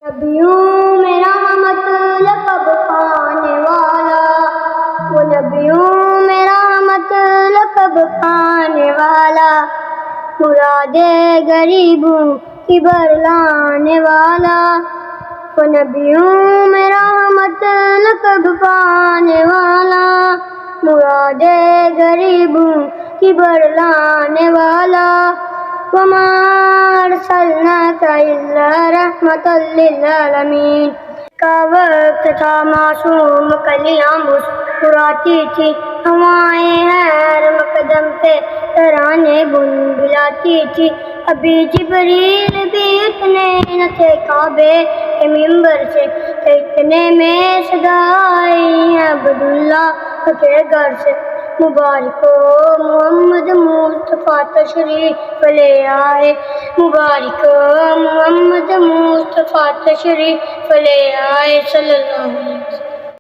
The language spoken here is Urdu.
نبیوں میں رحمت لقب پانے والا، وہ نبیوں میں رحمت لقب پانے والا، مراد غریبوں کی برلانے والا، وہ نبیوں میں رحمت لقب پانے والا، مراد غریبوں کی برلانے والا، وما ارسلناک الا رحمۃ للعالمین۔ کا وقت تھا معصوم کلیاں مسکراتی تھی، ہوائیں ہر مقدم پہ ترانے گنگلاتی تھی، ابھی جبریل بھی اتنے نہ تھے کعبے کے ممبر سے، کہ اتنے میں صدا آئی عبداللہ کے گھر سے، مبارک ہو محمد مصطفیٰ تشریف لے آئے، مبارک ہو محمد مصطفیٰ تشریف لے آئے صلی اللہ علیہ وسلم۔